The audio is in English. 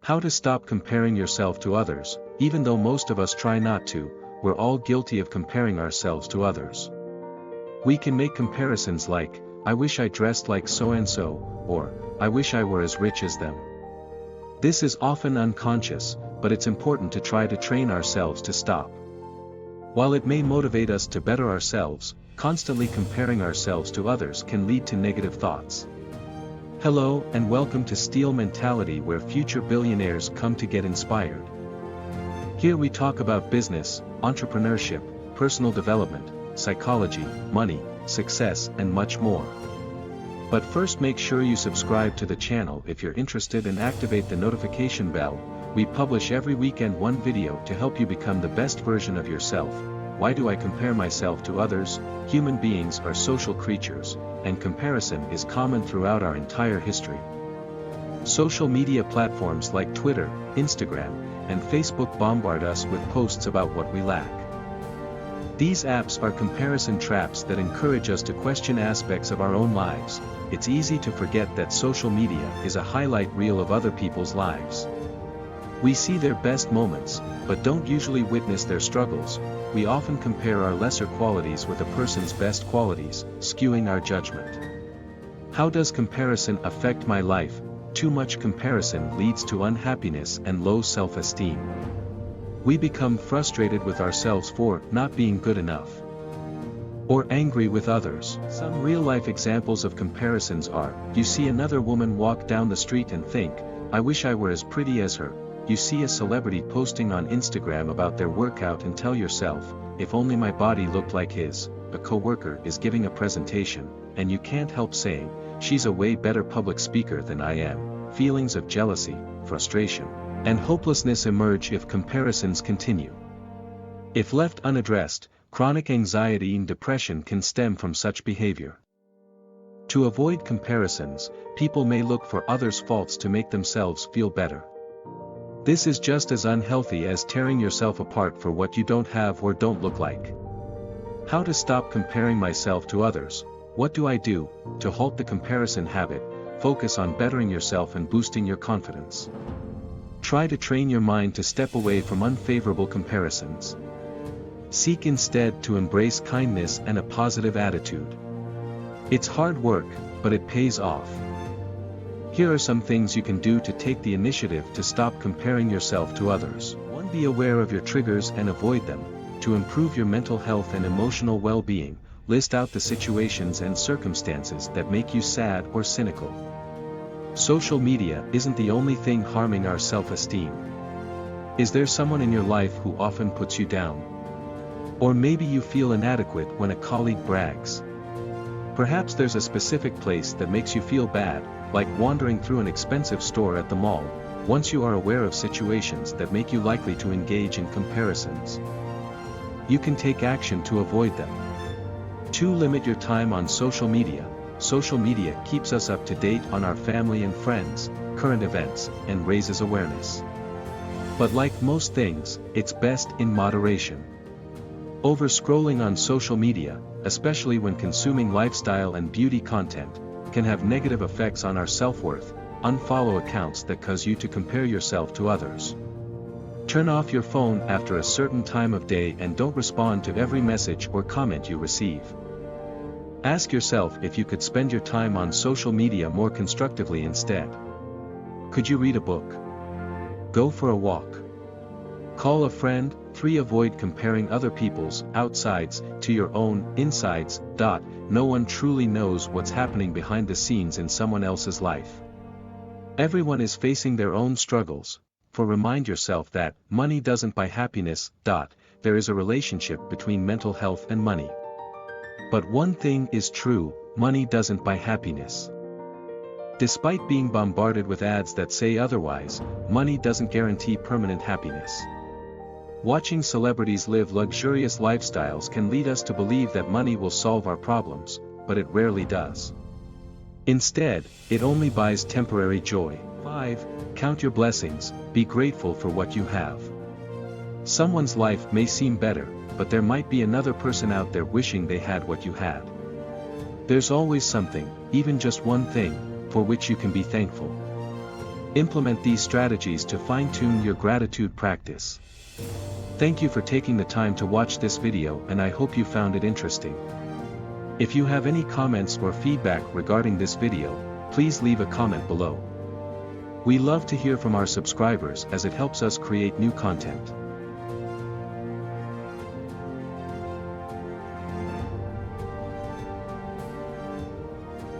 How to stop comparing yourself to others. Even though most of us try not to, we're all guilty of comparing ourselves to others. We can make comparisons like, I wish I dressed like so-and-so, or, I wish I were as rich as them. This is often unconscious, but it's important to try to train ourselves to stop. While it may motivate us to better ourselves, constantly comparing ourselves to others can lead to negative thoughts. Hello and welcome to Steel Mentality, where future billionaires come to get inspired. Here we talk about business, entrepreneurship, personal development, psychology, money, success, and much more. But first, make sure you subscribe to the channel if you're interested and activate the notification bell. We publish every weekend one video to help you become the best version of yourself. Why do I compare myself to others? Human beings are social creatures, and comparison is common throughout our entire history. Social media platforms like Twitter, Instagram, and Facebook bombard us with posts about what we lack. These apps are comparison traps that encourage us to question aspects of our own lives. It's easy to forget that social media is a highlight reel of other people's lives. We see their best moments, but don't usually witness their struggles. We often compare our lesser qualities with a person's best qualities, skewing our judgment. How does comparison affect my life? Too much comparison leads to unhappiness and low self-esteem. We become frustrated with ourselves for not being good enough, or angry with others. Some real-life examples of comparisons are, you see another woman walk down the street and think, I wish I were as pretty as her. You see a celebrity posting on Instagram about their workout and tell yourself, if only my body looked like his. A coworker is giving a presentation, and you can't help saying, she's a way better public speaker than I am. Feelings of jealousy, frustration, and hopelessness emerge if comparisons continue. If left unaddressed, chronic anxiety and depression can stem from such behavior. To avoid comparisons, people may look for others' faults to make themselves feel better. This is just as unhealthy as tearing yourself apart for what you don't have or don't look like. How to stop comparing myself to others? What do I do to halt the comparison habit? Focus on bettering yourself and boosting your confidence. Try to train your mind to step away from unfavorable comparisons. Seek instead to embrace kindness and a positive attitude. It's hard work, but it pays off. Here are some things you can do to take the initiative to stop comparing yourself to others. 1. Be aware of your triggers and avoid them. To improve your mental health and emotional well-being, list out the situations and circumstances that make you sad or cynical. Social media isn't the only thing harming our self-esteem. Is there someone in your life who often puts you down? Or maybe you feel inadequate when a colleague brags. Perhaps there's a specific place that makes you feel bad, like wandering through an expensive store at the mall. Once you are aware of situations that make you likely to engage in comparisons, you can take action to avoid them. 2. Limit your time on social media. Social media keeps us up to date on our family and friends, current events, and raises awareness. But like most things, it's best in moderation. Over-scrolling on social media, especially when consuming lifestyle and beauty content, can have negative effects on our self-worth. Unfollow accounts that cause you to compare yourself to others. Turn off your phone after a certain time of day and don't respond to every message or comment you receive. Ask yourself if you could spend your time on social media more constructively instead. Could you read a book? Go for a walk? Call a friend? 3. Avoid comparing other people's outsides to your own insides. No one truly knows what's happening behind the scenes in someone else's life. Everyone is facing their own struggles. Remind yourself that money doesn't buy happiness. There is a relationship between mental health and money. But one thing is true, money doesn't buy happiness. Despite being bombarded with ads that say otherwise, money doesn't guarantee permanent happiness. Watching celebrities live luxurious lifestyles can lead us to believe that money will solve our problems, but it rarely does. Instead, it only buys temporary joy. 5. Count your blessings. Be grateful for what you have. Someone's life may seem better, but there might be another person out there wishing they had what you had. There's always something, even just one thing, for which you can be thankful. Implement these strategies to fine-tune your gratitude practice. Thank you for taking the time to watch this video, and I hope you found it interesting. If you have any comments or feedback regarding this video, please leave a comment below. We love to hear from our subscribers as it helps us create new content.